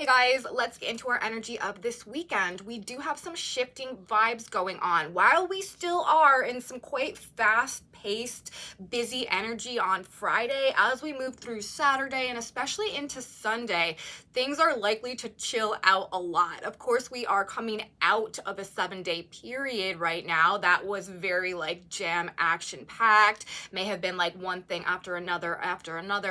Hey guys, let's get into our energy of this weekend. We do have some shifting vibes going on. While we still are in some quite fast-paced, busy energy on Friday, as we move through Saturday and especially into Sunday, things are likely to chill out a lot. Of course, we are coming out of a 7-day period right now that was very jam action packed, may have been like one thing after another.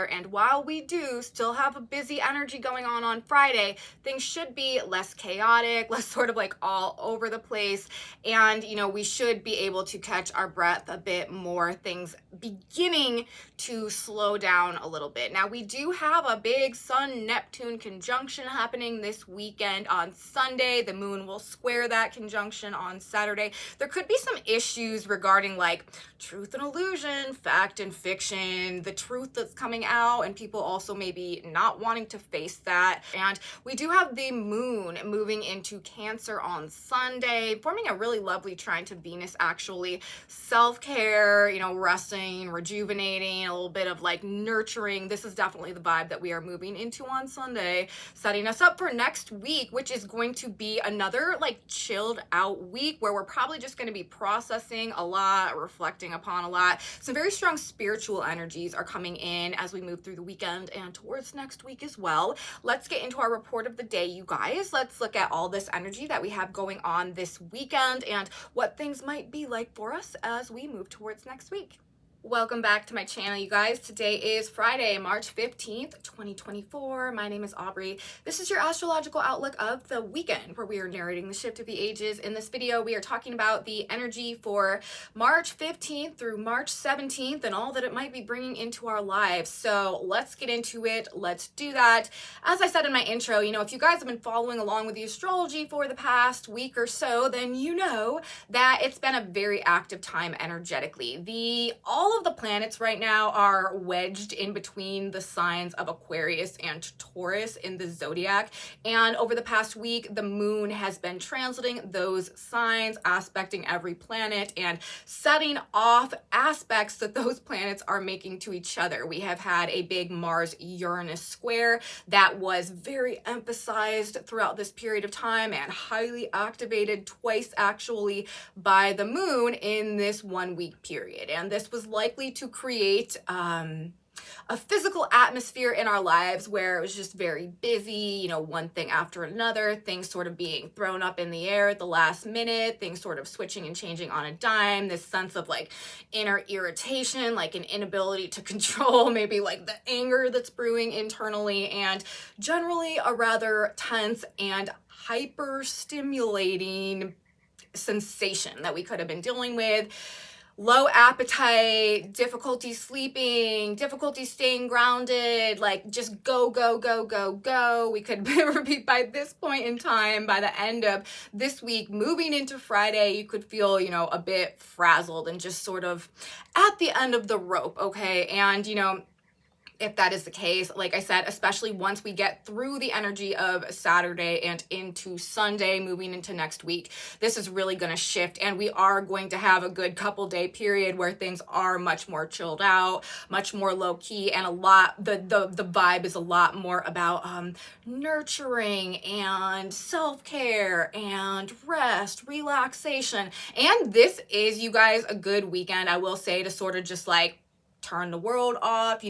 And while we do still have a busy energy going on Friday, things should be less chaotic, less sort of like all over the place. And, we should be able to catch our breath a bit more, things beginning to slow down a little bit. Now, we do have a big Sun-Neptune conjunction happening this weekend on Sunday. The moon will square that conjunction on Saturday. There could be some issues regarding like truth and illusion, fact and fiction, the truth that's coming out, and people also maybe not wanting to face that. And we do have the moon moving into Cancer on Sunday, forming a really lovely trine to Venus, actually. Self-care, resting, rejuvenating, a little bit of like nurturing. This is definitely the vibe that we are moving into on Sunday, setting us up for next week, which is going to be another like chilled out week where we're probably just going to be processing a lot, reflecting upon a lot. Some very strong spiritual energies are coming in as we move through the weekend and towards next week as well. Let's get into our report of the day, you guys. Let's look at all this energy that we have going on this weekend and what things might be like for us as we move towards next week. Welcome back to my channel, you guys. Today is Friday, March 15th, 2024. My name is Aubrey. This is your astrological outlook of the weekend, where we are narrating the shift of the ages. In this video, we are talking about the energy for March 15th through March 17th and all that it might be bringing into our lives. So let's get into it. Let's do that. As I said in my intro, if you guys have been following along with the astrology for the past week or so, then you know that it's been a very active time energetically. All of the planets right now are wedged in between the signs of Aquarius and Taurus in the zodiac. And over the past week, the moon has been transiting those signs, aspecting every planet and setting off aspects that those planets are making to each other. We have had a big Mars-Uranus square that was very emphasized throughout this period of time and highly activated twice actually by the moon in this 1 week period. And this was likely to create a physical atmosphere in our lives where it was just very busy, one thing after another, things sort of being thrown up in the air at the last minute, things sort of switching and changing on a dime, this sense of like inner irritation, like an inability to control maybe like the anger that's brewing internally, and generally a rather tense and hyper stimulating sensation that we could have been dealing with. Low appetite, difficulty sleeping, difficulty staying grounded, like just go, go, go, go, go. We could be by this point in time, by the end of this week, moving into Friday, you could feel, a bit frazzled and just sort of at the end of the rope, okay? And, if that is the case, like I said, especially once we get through the energy of Saturday and into Sunday, moving into next week, this is really going to shift, and we are going to have a good couple day period where things are much more chilled out, much more low key, and the vibe is a lot more about nurturing and self-care and rest, relaxation. And this is, you guys, a good weekend, I will say, to sort of just like turn the world off,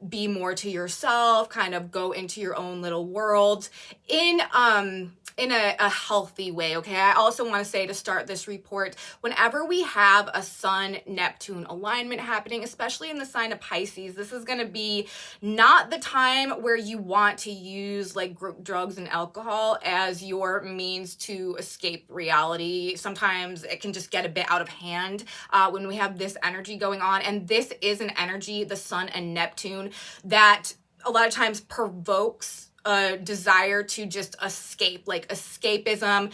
be more to yourself, kind of go into your own little world in a healthy way, okay? I also want to say, to start this report, whenever we have a Sun-Neptune alignment happening, especially in the sign of Pisces, this is going to be not the time where you want to use like drugs and alcohol as your means to escape reality. Sometimes it can just get a bit out of hand when we have this energy going on, and this is an energy, the Sun and Neptune, that a lot of times provokes a desire to just escape, like escapism.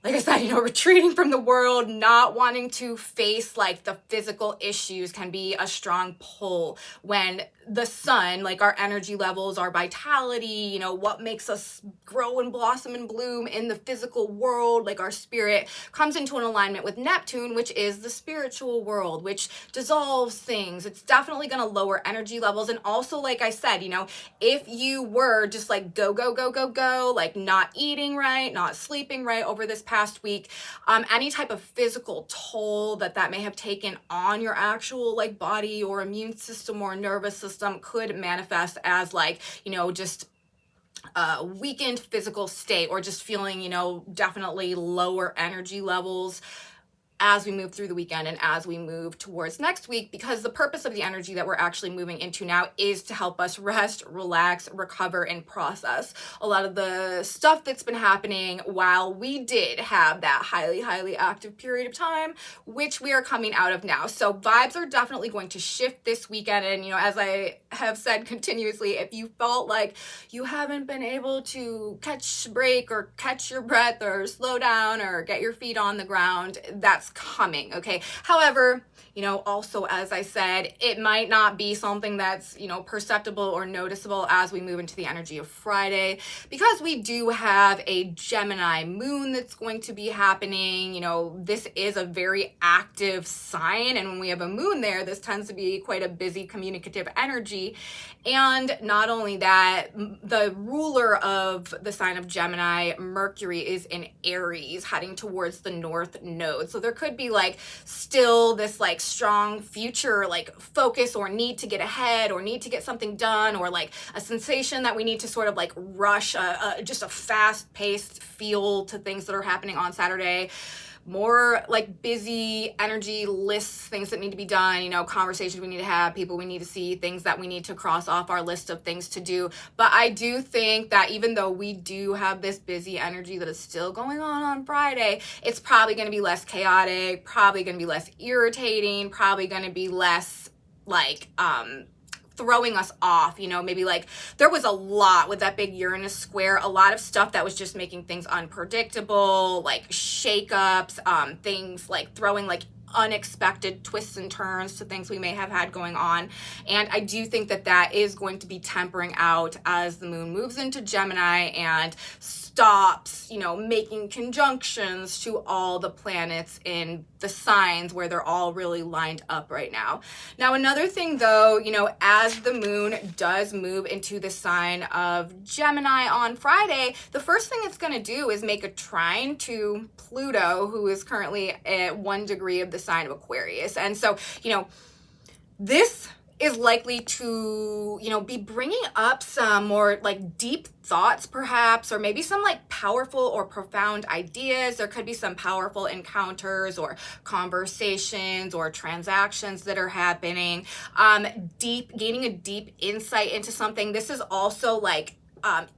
Like I said, retreating from the world, not wanting to face like the physical issues can be a strong pull when the sun, like our energy levels, our vitality, you know, what makes us grow and blossom and bloom in the physical world, like our spirit, comes into an alignment with Neptune, which is the spiritual world, which dissolves things. It's definitely going to lower energy levels. And also, like I said, you know, if you were just like go, go, go, go, go, like not eating right, not sleeping right over this past week, any type of physical toll that may have taken on your actual like body or immune system or nervous system could manifest as like, you know, just a weakened physical state, or just feeling, you know, definitely lower energy levels as we move through the weekend and as we move towards next week, because the purpose of the energy that we're actually moving into now is to help us rest, relax, recover, and process a lot of the stuff that's been happening while we did have that highly, highly active period of time, which we are coming out of now. So vibes are definitely going to shift this weekend. And, you know, as I have said continuously, if you felt like you haven't been able to catch a break or catch your breath or slow down or get your feet on the ground, that's coming, okay? However, you know, also, as I said, it might not be something that's, you know, perceptible or noticeable as we move into the energy of Friday, because we do have a Gemini moon that's going to be happening. You know, this is a very active sign, and when we have a moon there, this tends to be quite a busy communicative energy. And not only that, the ruler of the sign of Gemini, Mercury, is in Aries, heading towards the North Node. So there could be like still this like strong future like focus or need to get ahead or need to get something done, or like a sensation that we need to sort of like rush, just a fast-paced feel to things that are happening on Saturday. More like busy energy lists, things that need to be done, you know, conversations we need to have, people we need to see, things that we need to cross off our list of things to do. But I do think that even though we do have this busy energy that is still going on Friday, it's probably going to be less chaotic, probably going to be less irritating, probably going to be less like throwing us off. You know, maybe like there was a lot with that big Uranus square, a lot of stuff that was just making things unpredictable, like shakeups, things like throwing like unexpected twists and turns to things we may have had going on. And I do think that that is going to be tempering out as the moon moves into Gemini and stops, you know, making conjunctions to all the planets in the signs where they're all really lined up right now. Now, another thing though, you know, as the moon does move into the sign of Gemini on Friday, the first thing it's going to do is make a trine to Pluto, who is currently at 1 degree of the sign of Aquarius. And so, you know, this is likely to, you know, be bringing up some more like deep thoughts perhaps, or maybe some like powerful or profound ideas. There could be some powerful encounters or conversations or transactions that are happening, gaining a deep insight into something. This is also like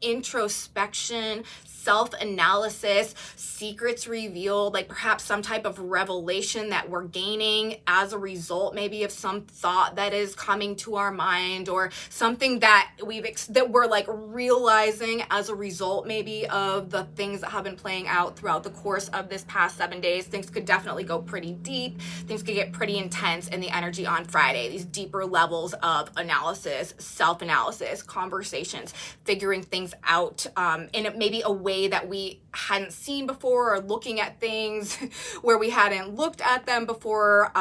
introspection, self-analysis, secrets revealed, like perhaps some type of revelation that we're gaining as a result maybe of some thought that is coming to our mind, or something that we're like realizing as a result maybe of the things that have been playing out throughout the course of this past 7 days. Things could definitely go pretty deep. Things could get pretty intense in the energy on Friday. These deeper levels of analysis, self-analysis, conversations, figuring things out in maybe a way that we hadn't seen before, or looking at things where we hadn't looked at them before.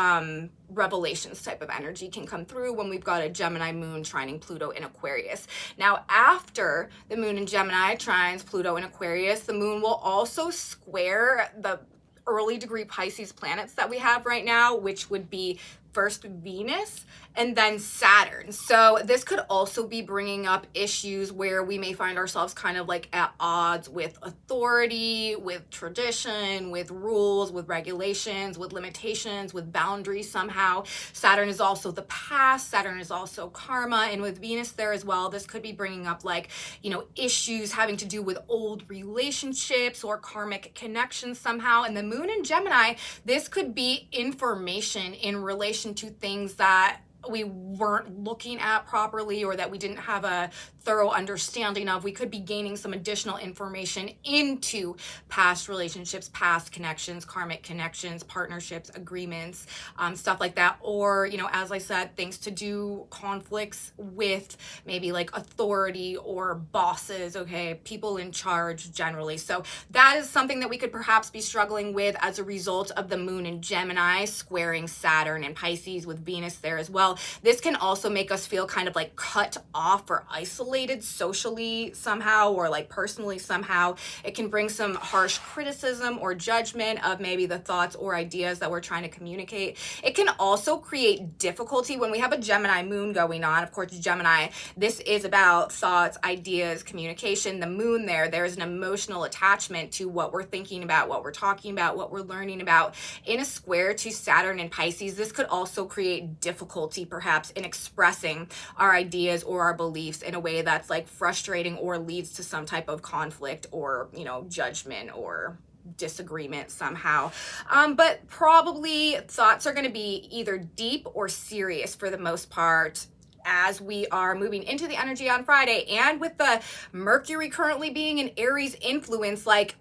Revelations type of energy can come through when we've got a Gemini moon trining Pluto in Aquarius. Now, after the moon in Gemini trines Pluto in Aquarius, the moon will also square the early degree Pisces planets that we have right now, which would be first Venus and then Saturn. So this could also be bringing up issues where we may find ourselves kind of like at odds with authority, with tradition, with rules, with regulations, with limitations, with boundaries somehow. Saturn is also the past. Saturn is also karma. And with Venus there as well, this could be bringing up like, you know, issues having to do with old relationships or karmic connections somehow. And the moon in Gemini, this could be information in relation to things that we weren't looking at properly, or that we didn't have a thorough understanding of. We could be gaining some additional information into past relationships, past connections, karmic connections, partnerships, agreements, stuff like that. Or, as I said, things to do, conflicts with maybe like authority or bosses, okay, people in charge generally. So that is something that we could perhaps be struggling with as a result of the moon in Gemini squaring Saturn and Pisces, with Venus there as well. This can also make us feel kind of like cut off or isolated socially somehow, or like personally somehow. It can bring some harsh criticism or judgment of maybe the thoughts or ideas that we're trying to communicate. It can also create difficulty when we have a Gemini moon going on. Of course, Gemini, this is about thoughts, ideas, communication. The moon there's an emotional attachment to what we're thinking about, what we're talking about, what we're learning about. In a square to Saturn and Pisces, this could also create difficulty perhaps in expressing our ideas or our beliefs in a way that's like frustrating or leads to some type of conflict or, judgment or disagreement somehow. But probably thoughts are going to be either deep or serious for the most part as we are moving into the energy on Friday. And with the Mercury currently being an Aries influence, like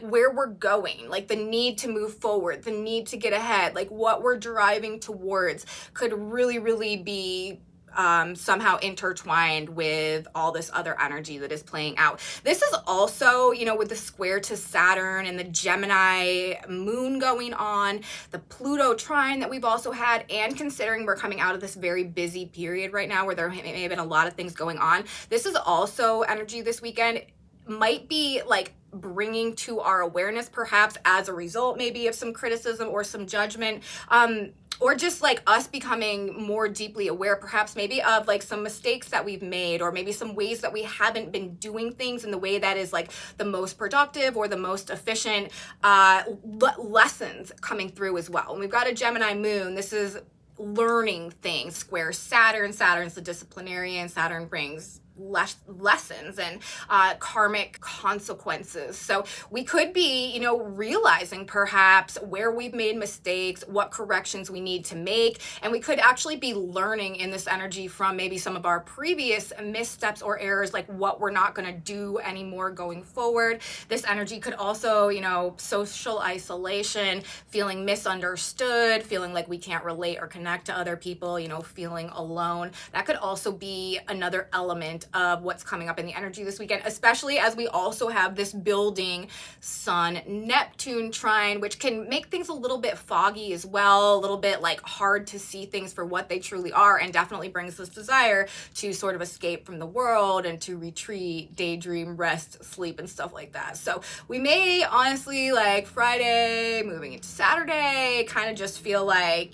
where we're going, like the need to move forward, the need to get ahead, like what we're driving towards could really, really be somehow intertwined with all this other energy that is playing out. This is also, with the square to Saturn and the Gemini moon going on, the Pluto trine that we've also had, and considering we're coming out of this very busy period right now where there may have been a lot of things going on. This is also energy this weekend might be like bringing to our awareness, perhaps as a result maybe of some criticism or some judgment, or just like us becoming more deeply aware perhaps maybe of like some mistakes that we've made, or maybe some ways that we haven't been doing things in the way that is like the most productive or the most efficient. Lessons coming through as well. And we've got a Gemini moon. This is learning things. Square Saturn. Saturn's the disciplinarian. Saturn brings lessons and karmic consequences. So we could be, realizing perhaps where we've made mistakes, what corrections we need to make, and we could actually be learning in this energy from maybe some of our previous missteps or errors, like what we're not going to do anymore going forward. This energy could also, social isolation, feeling misunderstood, feeling like we can't relate or connect to other people, feeling alone. That could also be another element of what's coming up in the energy this weekend, especially as we also have this building Sun Neptune trine, which can make things a little bit foggy as well, a little bit like hard to see things for what they truly are, and definitely brings this desire to sort of escape from the world and to retreat, daydream, rest, sleep, and stuff like that. So we may honestly, like Friday moving into Saturday, kind of just feel like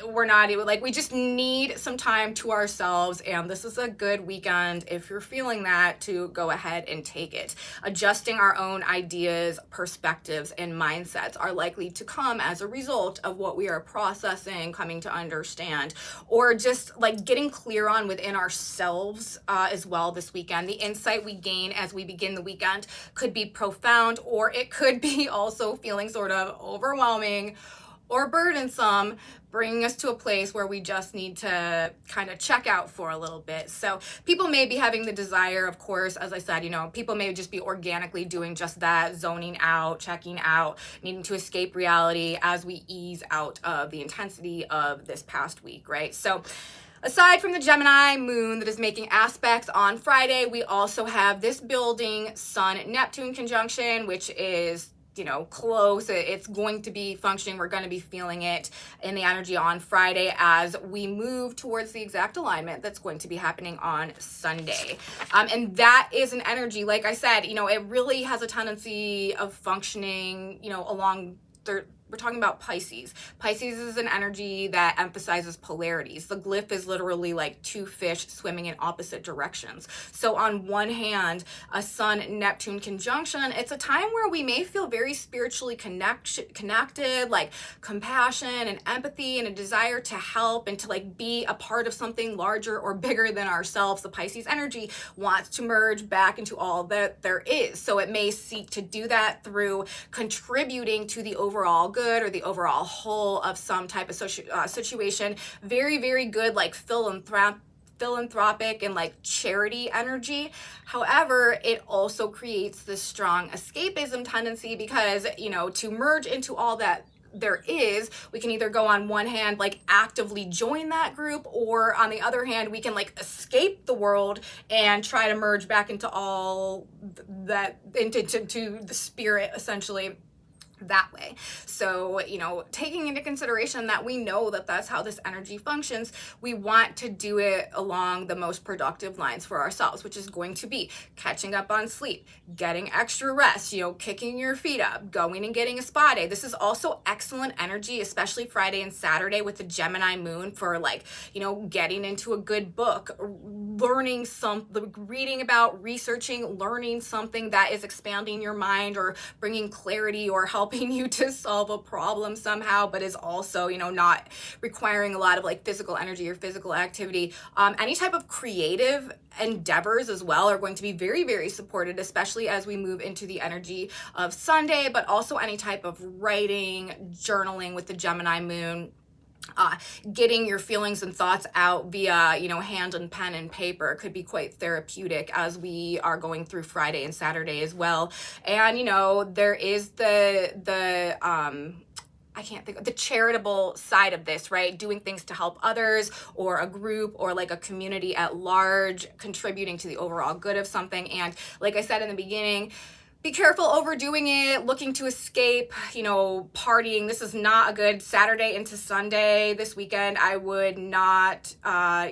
we're not even, like, we just need some time to ourselves, and this is a good weekend if you're feeling that to go ahead and take it. Adjusting our own ideas, perspectives, and mindsets are likely to come as a result of what we are processing, coming to understand, or just like getting clear on within ourselves as well this weekend. The insight we gain as we begin the weekend could be profound, or it could be also feeling sort of overwhelming or burdensome, bringing us to a place where we just need to kind of check out for a little bit. So people may be having the desire, of course, as I said, people may just be organically doing just that, zoning out, checking out, needing to escape reality as we ease out of the intensity of this past week, right? So aside from the Gemini moon that is making aspects on Friday, we also have this building Sun-Neptune conjunction, which is close. It's going to be functioning. We're going to be feeling it in the energy on Friday as we move towards the exact alignment that's going to be happening on Sunday. And that is an energy, like I said, it really has a tendency of functioning, along we're talking about Pisces. Pisces is an energy that emphasizes polarities. The glyph is literally like two fish swimming in opposite directions. So on one hand, a Sun-Neptune conjunction, it's a time where we may feel very spiritually connected, like compassion and empathy and a desire to help and to like be a part of something larger or bigger than ourselves. The Pisces energy wants to merge back into all that there is. So it may seek to do that through contributing to the overall good or the overall whole of some type of situation. Very, very good, like philanthropic and like charity energy. However, it also creates this strong escapism tendency because, you know, to merge into all that there is, we can either go on one hand like actively join that group, or on the other hand we can like escape the world and try to merge back into all that, into the spirit essentially, that way. So, you know, taking into consideration that we know that that's how this energy functions, we want to do it along the most productive lines for ourselves, which is going to be catching up on sleep, getting extra rest, you know, kicking your feet up, going and getting a spa day. This is also excellent energy, especially Friday and Saturday with the Gemini moon, for like, you know, getting into a good book, learning something, reading about, researching, learning something that is expanding your mind or bringing clarity or helping you to solve a problem somehow, but is also, you know, not requiring a lot of like physical energy or physical activity. Any type of creative endeavors as well are going to be very, very supported, especially as we move into the energy of Sunday, but also any type of writing, journaling with the Gemini moon. Getting your feelings and thoughts out via, you know, hand and pen and paper could be quite therapeutic as we are going through Friday and Saturday as well. And, you know, there is I can't think of the charitable side of this, right? Doing things to help others or a group or like a community at large, contributing to the overall good of something. And like I said in the beginning, be careful overdoing it, looking to escape, you know, partying. This is not a good Saturday into Sunday this weekend. I would not,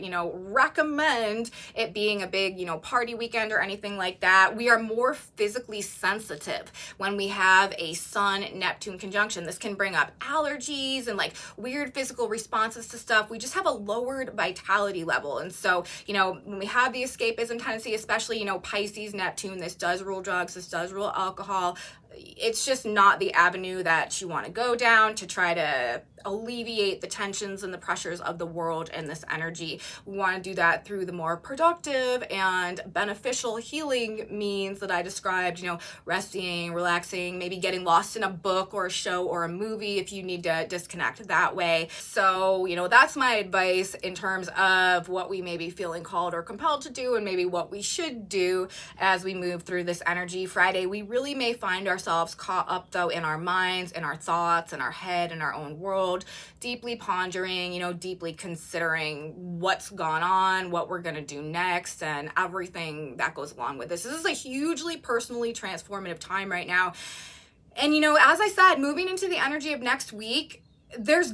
you know, recommend it being a big, you know, party weekend or anything like that. We are more physically sensitive when we have a Sun-Neptune conjunction. This can bring up allergies and like weird physical responses to stuff. We just have a lowered vitality level. And so, you know, when we have the escapism tendency, especially, you know, Pisces, Neptune, this does rule drugs, this does rule alcohol. It's just not the avenue that you want to go down to try to alleviate the tensions and the pressures of the world and this energy. We want to do that through the more productive and beneficial healing means that I described, you know, resting, relaxing, maybe getting lost in a book or a show or a movie if you need to disconnect that way. So, you know, that's my advice in terms of what we may be feeling called or compelled to do and maybe what we should do as we move through this energy. Friday, we really may find ourselves caught up though in our minds, in our thoughts, in our head, in our own world, deeply pondering, you know, deeply considering what's gone on, what we're going to do next, and everything that goes along with this. This is a hugely personally transformative time right now. And, you know, as I said, moving into the energy of next week, there's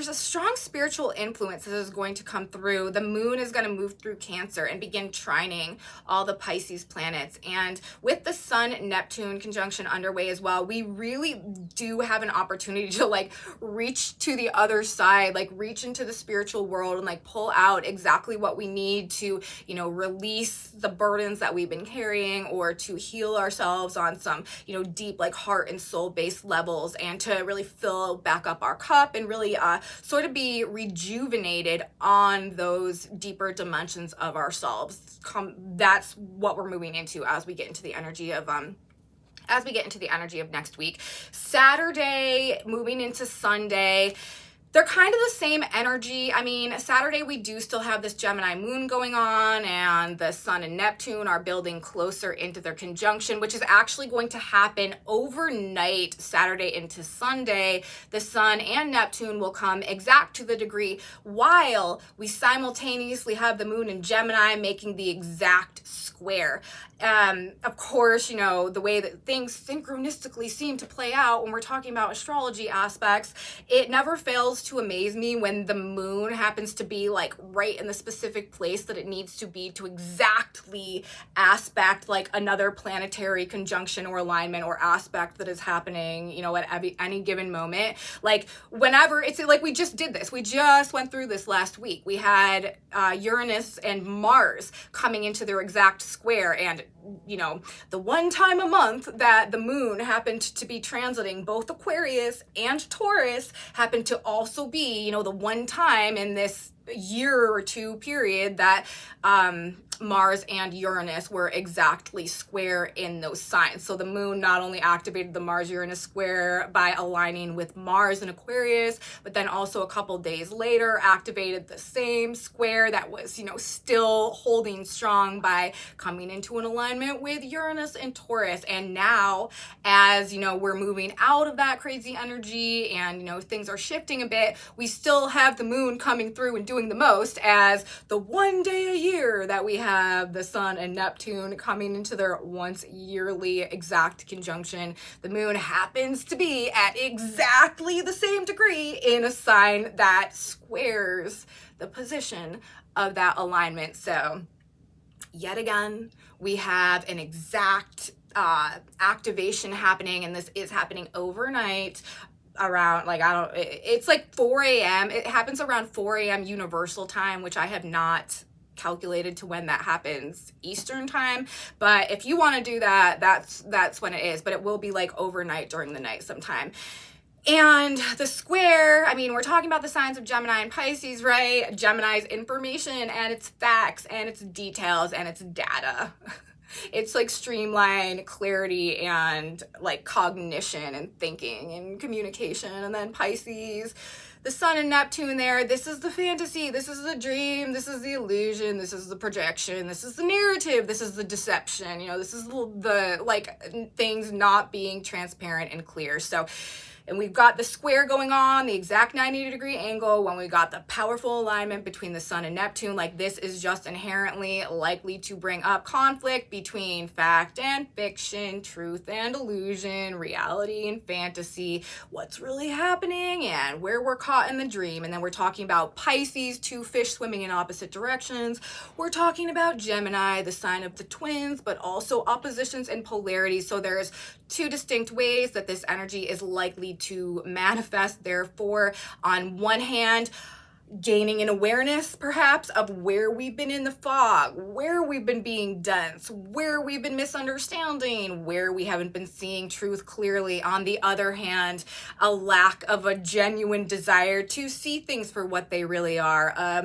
a strong spiritual influence that is going to come through. The moon is going to move through Cancer and begin trining all the Pisces planets. And with the Sun-Neptune conjunction underway as well, we really do have an opportunity to like reach to the other side, like reach into the spiritual world and like pull out exactly what we need to, you know, release the burdens that we've been carrying or to heal ourselves on some, you know, deep like heart and soul based levels, and to really fill back up our cup and really sort of be rejuvenated on those deeper dimensions of ourselves. That's what we're moving into as we get into the energy of next week. Saturday moving into Sunday, they're kind of the same energy. I mean, Saturday we do still have this Gemini moon going on, and the Sun and Neptune are building closer into their conjunction, which is actually going to happen overnight, Saturday into Sunday. The Sun and Neptune will come exact to the degree, while we simultaneously have the moon in Gemini making the exact square. Of course, you know, the way that things synchronistically seem to play out when we're talking about astrology aspects, it never fails to amaze me when the moon happens to be like right in the specific place that it needs to be to exactly aspect like another planetary conjunction or alignment or aspect that is happening, you know, at any given moment. Like whenever it's like we just did this, we just went through this last week. We had Uranus and Mars coming into their exact square, and you know, the one time a month that the moon happened to be transiting both Aquarius and Taurus happened to also be, you know, the one time in this year or two period that Mars and Uranus were exactly square in those signs. So the moon not only activated the Mars-Uranus square by aligning with Mars in Aquarius, but then also a couple days later activated the same square that was, still holding strong by coming into an alignment with Uranus and Taurus. And now, as we're moving out of that crazy energy and things are shifting a bit, we still have the moon coming through and doing the most, as the one day a year that we have the sun and Neptune coming into their once yearly exact conjunction. The moon happens to be at exactly the same degree in a sign that squares the position of that alignment. So yet again, we have an exact activation happening, and this is happening overnight around, it's like 4 a.m. It happens around 4 a.m. Universal Time, which I have not calculated to when that happens Eastern Time. But if you want to do that, that's when it is. But it will be like overnight during the night sometime. And the square, we're talking about the signs of Gemini and Pisces, right? Gemini's information and its facts and its details and its data. It's like streamline, clarity, and like cognition and thinking and communication. And then Pisces, the sun and Neptune there, this is the fantasy, this is the dream, this is the illusion, this is the projection, this is the narrative, this is the deception, this is the things not being transparent and clear. So, and we've got the square going on, the exact 90-degree angle, when we got the powerful alignment between the sun and Neptune. Like, this is just inherently likely to bring up conflict between fact and fiction, truth and illusion, reality and fantasy, what's really happening and where we're caught in the dream. And then we're talking about Pisces, two fish swimming in opposite directions. We're talking about Gemini, the sign of the twins, but also oppositions and polarities. So there's two distinct ways that this energy is likely to manifest. Therefore, on one hand, gaining an awareness perhaps of where we've been in the fog, where we've been being dense, where we've been misunderstanding, where we haven't been seeing truth clearly. On the other hand, a lack of a genuine desire to see things for what they really are.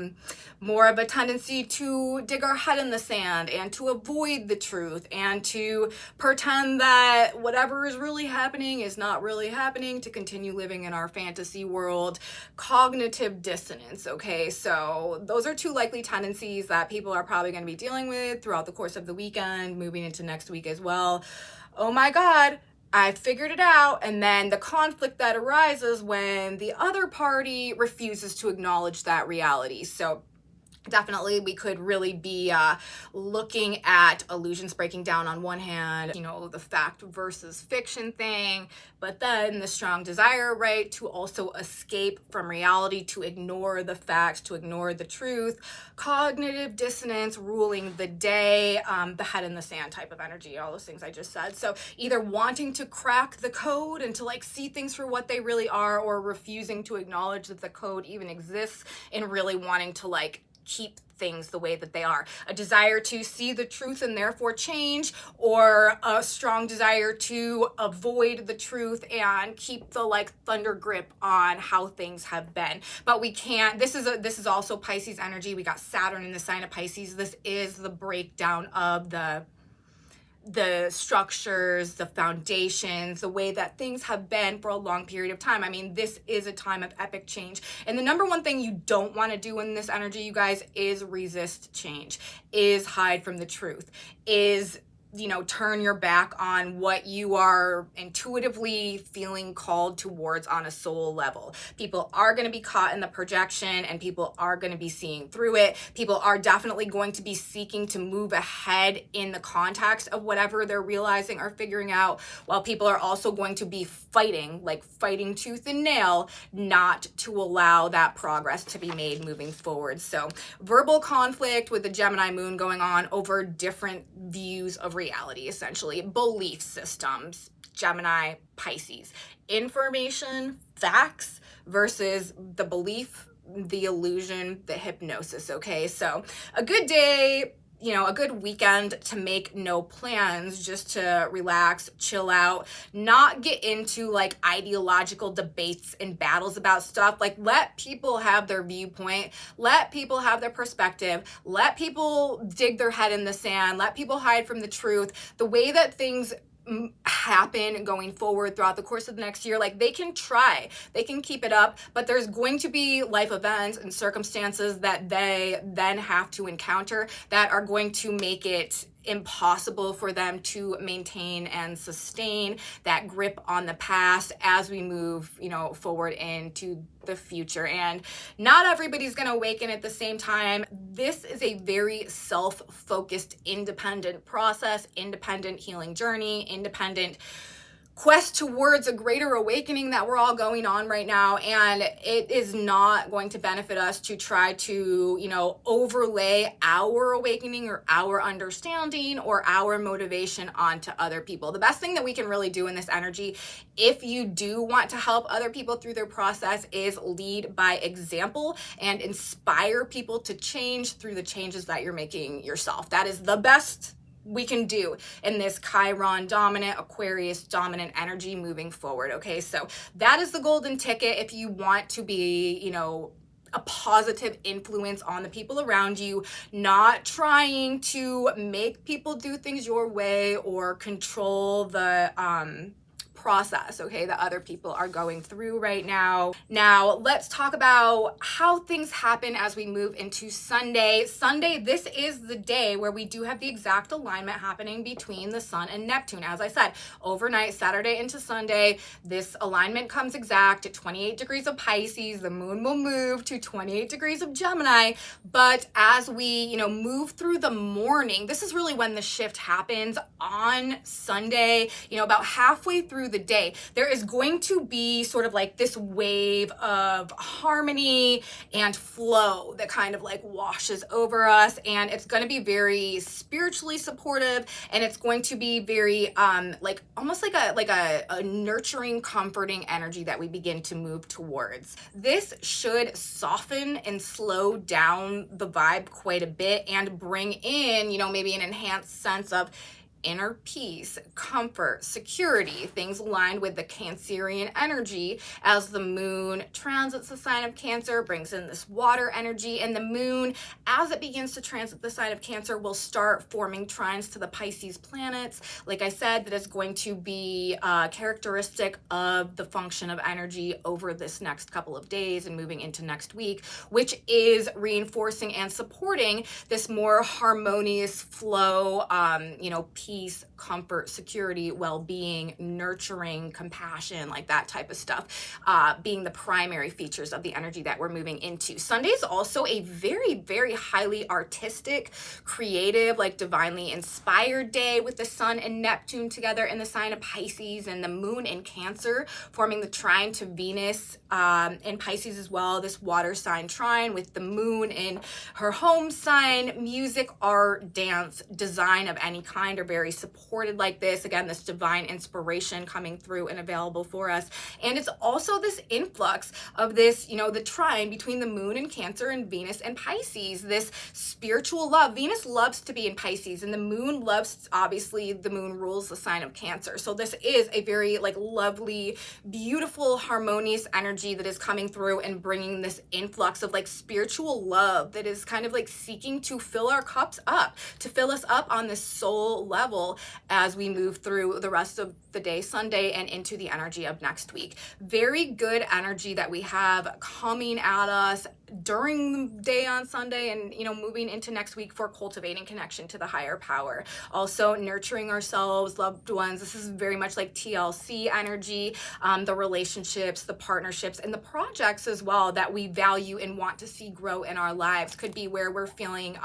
More of a tendency to dig our head in the sand and to avoid the truth and to pretend that whatever is really happening is not really happening, to continue living in our fantasy world. Cognitive dissonance, okay? So those are two likely tendencies that people are probably going to be dealing with throughout the course of the weekend, moving into next week as well. Oh my God, I figured it out. And then the conflict that arises when the other party refuses to acknowledge that reality. So definitely, we could really be looking at illusions breaking down on one hand, the fact versus fiction thing, but then the strong desire, right, to also escape from reality, to ignore the facts, to ignore the truth, cognitive dissonance ruling the day, the head in the sand type of energy, all those things I just said. So either wanting to crack the code and to see things for what they really are, or refusing to acknowledge that the code even exists and really wanting to keep things the way that they are. A desire to see the truth and therefore change, or a strong desire to avoid the truth and keep the thunder grip on how things have been. But we can't, this is also Pisces energy. We got Saturn in the sign of Pisces. This is the breakdown of the structures, the foundations, the way that things have been for a long period of time. This is a time of epic change. And the number one thing you don't want to do in this energy, you guys, is resist change, is hide from the truth, is turn your back on what you are intuitively feeling called towards on a soul level. People are going to be caught in the projection, and people are going to be seeing through it. People are definitely going to be seeking to move ahead in the context of whatever they're realizing or figuring out, while people are also going to be fighting tooth and nail, not to allow that progress to be made moving forward. So verbal conflict with the Gemini moon going on over different views of reality, essentially. Belief systems, Gemini, Pisces. Information, facts versus the belief, the illusion, the hypnosis, okay? So a good day, a good weekend to make no plans, just to relax, chill out, not get into like ideological debates and battles about stuff. Like, let people have their viewpoint, let people have their perspective, let people dig their head in the sand, let people hide from the truth. The way that things happen going forward throughout the course of the next year, like, they can keep it up, but there's going to be life events and circumstances that they then have to encounter that are going to make it impossible for them to maintain and sustain that grip on the past as we move, forward into the future. And not everybody's going to awaken at the same time. This is a very self-focused, independent process, independent healing journey, independent quest towards a greater awakening that we're all going on right now. And it is not going to benefit us to try to, overlay our awakening or our understanding or our motivation onto other people. The best thing that we can really do in this energy, if you do want to help other people through their process, is lead by example and inspire people to change through the changes that you're making yourself. That is the best we can do in this Chiron dominant, Aquarius dominant energy moving forward. Okay, so that is the golden ticket if you want to be, a positive influence on the people around you, not trying to make people do things your way or control the process, okay, that other people are going through right now. Now, let's talk about how things happen as we move into Sunday. Sunday, this is the day where we do have the exact alignment happening between the Sun and Neptune. As I said, overnight, Saturday into Sunday, this alignment comes exact at 28 degrees of Pisces. The moon will move to 28 degrees of Gemini. But as we, move through the morning, this is really when the shift happens on Sunday, about halfway through the day, there is going to be sort of like this wave of harmony and flow that kind of like washes over us, and it's going to be very spiritually supportive, and it's going to be very like almost like a nurturing, comforting energy that we begin to move towards. This should soften and slow down the vibe quite a bit and bring in, maybe an enhanced sense of inner peace, comfort, security, things aligned with the Cancerian energy as the moon transits the sign of Cancer, brings in this water energy, and the moon, as it begins to transit the sign of Cancer, will start forming trines to the Pisces planets. Like I said, that is going to be characteristic of the function of energy over this next couple of days and moving into next week, which is reinforcing and supporting this more harmonious flow, peace, comfort, security, well-being, nurturing, compassion, like that type of stuff, being the primary features of the energy that we're moving into. Sunday is also a very, very highly artistic, creative, like divinely inspired day with the Sun and Neptune together in the sign of Pisces and the moon in Cancer forming the trine to Venus in Pisces as well, this water sign trine with the moon in her home sign. Music, art, dance, design of any kind are very supported like this. Again, this divine inspiration coming through and available for us. And it's also this influx of this, the trine between the moon and Cancer and Venus and Pisces, this spiritual love. Venus loves to be in Pisces, and the moon loves, obviously, the moon rules the sign of Cancer. So this is a very lovely, beautiful, harmonious energy that is coming through and bringing this influx of spiritual love that is kind of seeking to fill our cups up, to fill us up on this soul level as we move through the rest of the day, Sunday, and into the energy of next week. Very good energy that we have coming at us during the day on Sunday and, moving into next week for cultivating connection to the higher power. Also nurturing ourselves, loved ones. This is very much like TLC energy, the relationships, the partnerships, and the projects as well that we value and want to see grow in our lives could be where we're feeling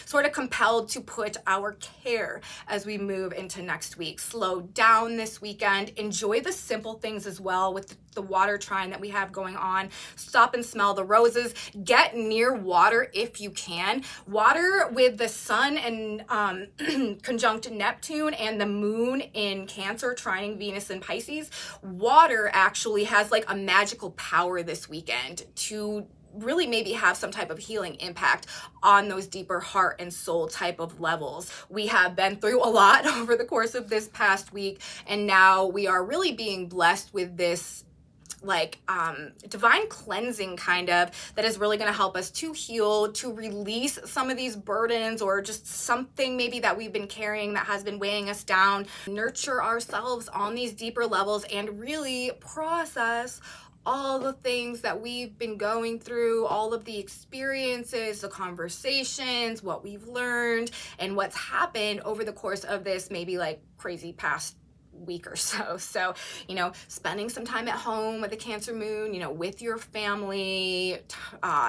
sort of compelled to put our care as we move into next week. Slow down this weekend. Enjoy the simple things as well with the water trine that we have going on. Stop and smell the roses. Get near water if you can. Water with the Sun and conjunct Neptune and the moon in Cancer trining Venus and Pisces. Water actually has a magical power this weekend to really maybe have some type of healing impact on those deeper heart and soul type of levels. We have been through a lot over the course of this past week, and now we are really being blessed with this like divine cleansing kind of that is really going to help us to heal, to release some of these burdens or just something maybe that we've been carrying that has been weighing us down, nurture ourselves on these deeper levels, and really process all the things that we've been going through, all of the experiences, the conversations, what we've learned, and what's happened over the course of this maybe like crazy past week or so. So, you know, spending some time at home with the Cancer moon, you know, with your family,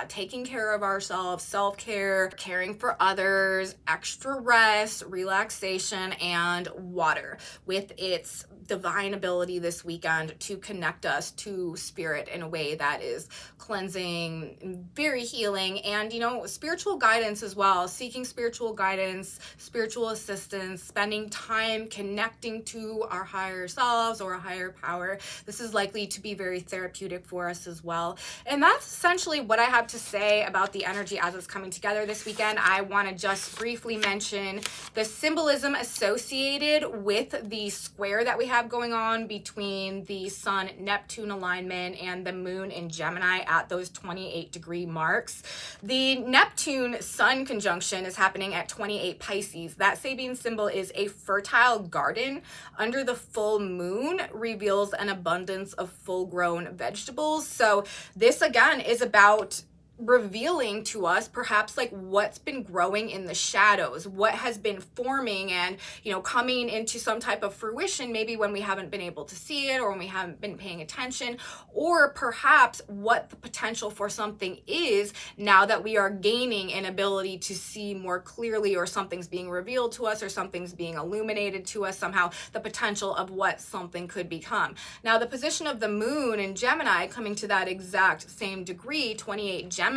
taking care of ourselves, self-care, caring for others, extra rest, relaxation, and water with its divine ability this weekend to connect us to spirit in a way that is cleansing, very healing, and, you know, spiritual guidance as well, seeking spiritual guidance, spiritual assistance, spending time connecting to our higher selves or a higher power. This is likely to be very therapeutic for us as well. And that's essentially what I have to say about the energy as it's coming together this weekend. I want to just briefly mention the symbolism associated with the square that we have going on between the Sun Neptune alignment and the moon in Gemini at those 28-degree marks. The Neptune Sun conjunction is happening at 28 Pisces. That Sabian symbol is a fertile garden under the full moon, reveals an abundance of full-grown vegetables. So this again is about revealing to us perhaps like what's been growing in the shadows, what has been forming and, you know, coming into some type of fruition, maybe when we haven't been able to see it or when we haven't been paying attention, or perhaps what the potential for something is now that we are gaining an ability to see more clearly, or something's being revealed to us or something's being illuminated to us somehow, the potential of what something could become. Now, the position of the moon in Gemini coming to that exact same degree, 28 Gemini,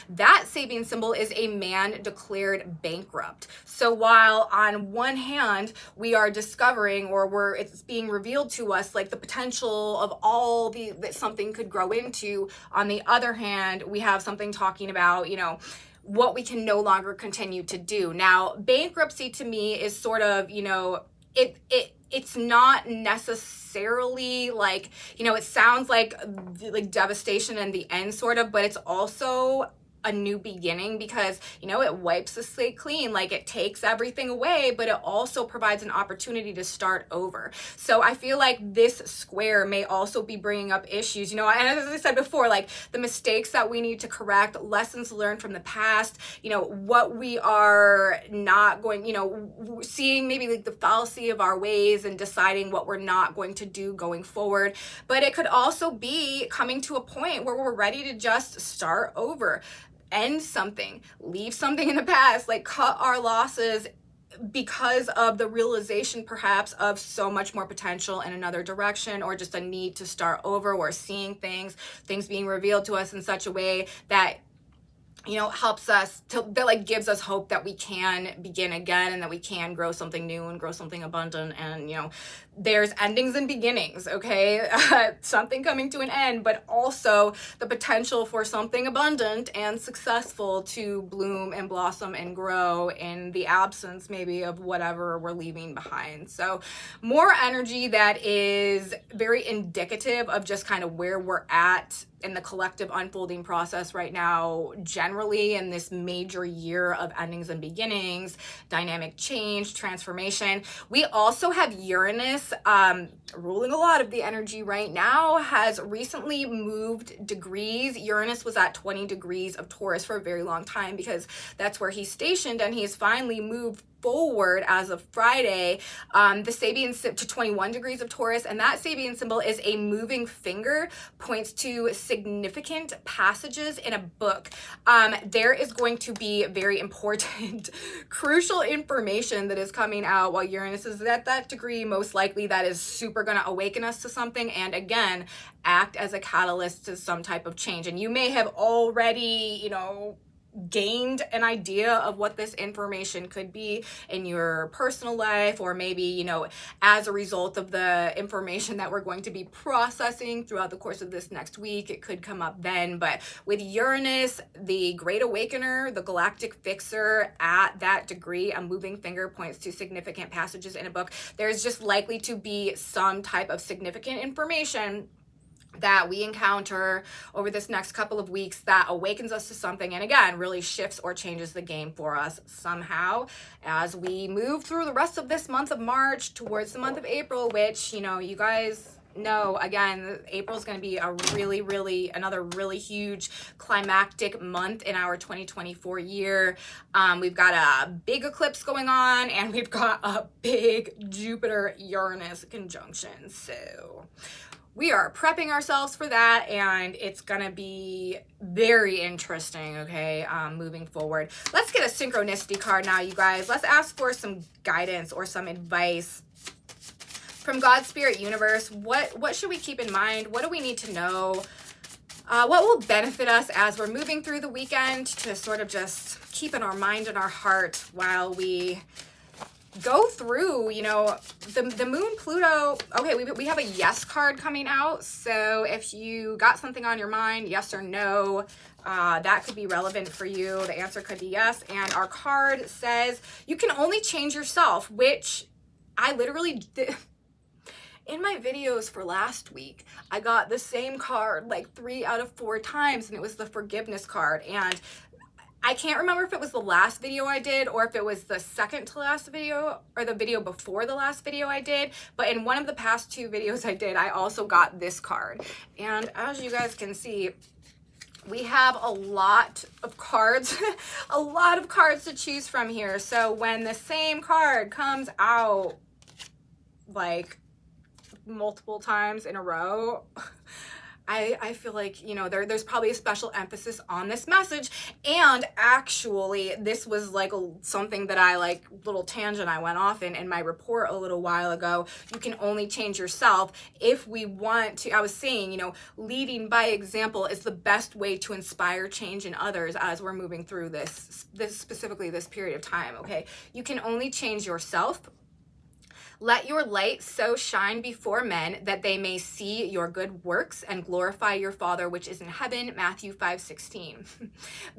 that Sabian symbol is a man declared bankrupt. So while on one hand we are discovering, or it's being revealed to us like the potential of all that something could grow into, on the other hand we have something talking about, you know, what we can no longer continue to do. Now, bankruptcy to me is sort of, you know, it's not necessarily like, you know, it sounds like devastation in the end sort of, but it's also a new beginning because, you know, it wipes the slate clean, like it takes everything away, but it also provides an opportunity to start over. So I feel like this square may also be bringing up issues, you know, and as I said before, like the mistakes that we need to correct, lessons learned from the past, you know, what we are not going, you know, seeing maybe like the fallacy of our ways and deciding what we're not going to do going forward. But it could also be coming to a point where we're ready to just start over, end something, leave something in the past, like cut our losses because of the realization perhaps of so much more potential in another direction, or just a need to start over, or seeing things being revealed to us in such a way that, you know, helps us to, that like gives us hope that we can begin again and that we can grow something new and grow something abundant. And, you know, there's endings and beginnings, okay? Something coming to an end, but also the potential for something abundant and successful to bloom and blossom and grow in the absence maybe of whatever we're leaving behind. So more energy that is very indicative of just kind of where we're at in the collective unfolding process right now, generally in this major year of endings and beginnings, dynamic change, transformation. We also have Uranus ruling a lot of the energy right now, has recently moved degrees. Uranus was at 20 degrees of Taurus for a very long time because that's where he's stationed, and he's finally moved forward as of Friday, the Sabian to 21 degrees of Taurus, and that Sabian symbol is a moving finger, points to significant passages in a book. There is going to be very important, crucial information that is coming out while Uranus is at that degree, most likely that is super going to awaken us to something, and again, act as a catalyst to some type of change. And you may have already, you know, gained an idea of what this information could be in your personal life, or maybe, you know, as a result of the information that we're going to be processing throughout the course of this next week, it could come up then. But with Uranus, the Great Awakener, the galactic fixer at that degree, a moving finger points to significant passages in a book. There's just likely to be some type of significant information that we encounter over this next couple of weeks that awakens us to something, and again, really shifts or changes the game for us somehow as we move through the rest of this month of March towards the month of April, which, you know, you guys know, again, April is going to be a another really huge climactic month in our 2024 year. We've got a big eclipse going on, and we've got a big Jupiter-Uranus conjunction. So we are prepping ourselves for that, and it's gonna be very interesting, okay, moving forward. Let's get a synchronicity card now, you guys. Let's ask for some guidance or some advice from God, Spirit, Universe. What should we keep in mind? What do we need to know? What will benefit us as we're moving through the weekend to sort of just keep in our mind and our heart while we go through, you know, the moon Pluto. Okay, we have a yes card coming out. So if you got something on your mind, yes or no, that could be relevant for you. The answer could be yes. And our card says you can only change yourself, which I literally did. In my videos for last week, I got the same card like 3 out of 4 times, and it was the forgiveness card. And I can't remember if it was the last video I did or if it was the second to last video or the video before the last video I did. But in one of the past 2 videos I did, I also got this card. And as you guys can see, we have a lot of cards, a lot of cards to choose from here. So when the same card comes out like multiple times in a row, I feel like, you know, there's probably a special emphasis on this message. And actually, this was like something that I like, little tangent I went off in my report a little while ago. You can only change yourself if we want to. I was saying, you know, leading by example is the best way to inspire change in others as we're moving through this specifically this period of time. Okay, you can only change yourself. Let your light so shine before men that they may see your good works and glorify your Father which is in heaven. Matthew 5:16.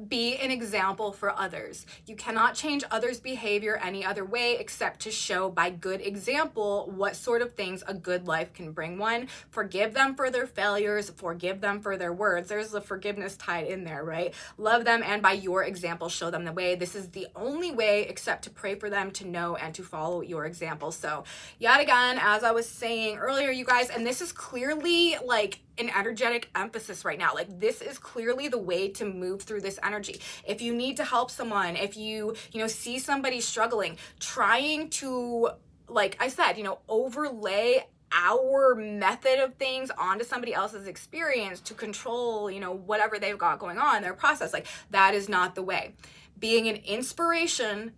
Be an example for others. You cannot change others' behavior any other way except to show by good example what sort of things a good life can bring one. Forgive them for their failures. Forgive them for their words. There's the forgiveness tied in there, right? Love them, and by your example, show them the way. This is the only way except to pray for them, to know, and to follow your example. So yet again, as I was saying earlier, you guys, and this is clearly like an energetic emphasis right now. Like, this is clearly the way to move through this energy. If you need to help someone, if you see somebody struggling, trying to, like I said, overlay our method of things onto somebody else's experience to control, whatever they've got going on, their process, like, that is not the way. Being an inspiration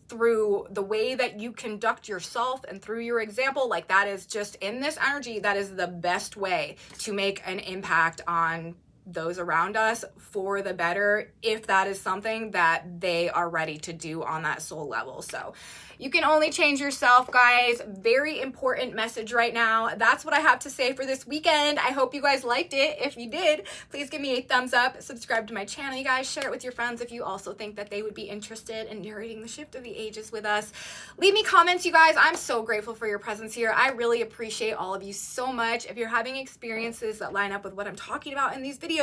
through the way that you conduct yourself and through your example, like, that is just, in this energy, that is the best way to make an impact on those around us for the better, if that is something that they are ready to do on that soul level. So you can only change yourself, guys. Very important message right now. That's what I have to say for this weekend. I hope you guys liked it. If you did, please give me a thumbs up, subscribe to my channel, you guys, share it with your friends if you also think that they would be interested in narrating the shift of the ages with us. Leave me comments, you guys. I'm so grateful for your presence here. I really appreciate all of you so much. If you're having experiences that line up with what I'm talking about in these videos,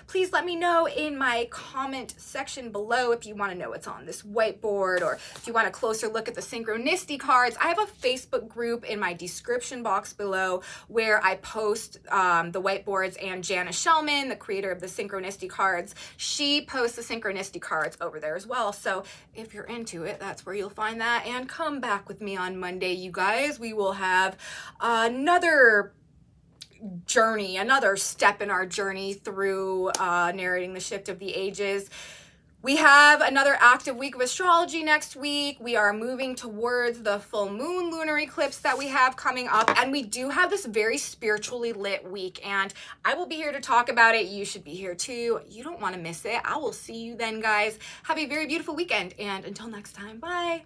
please let me know in my comment section below. If you want to know what's on this whiteboard, or if you want a closer look at the synchronicity cards, I have a Facebook group in my description box below where I post the whiteboards, and Janice Shellman, the creator of the synchronicity cards, she posts the synchronicity cards over there as well. So if you're into it, that's where you'll find that. And come back with me on Monday, you guys. We will have another journey, another step in our journey through narrating the shift of the ages. We have another active week of astrology next week. We are moving towards the full moon lunar eclipse that we have coming up. And we do have this very spiritually lit week. And I will be here to talk about it. You should be here too. You don't want to miss it. I will see you then, guys. Have a very beautiful weekend. And until next time, bye.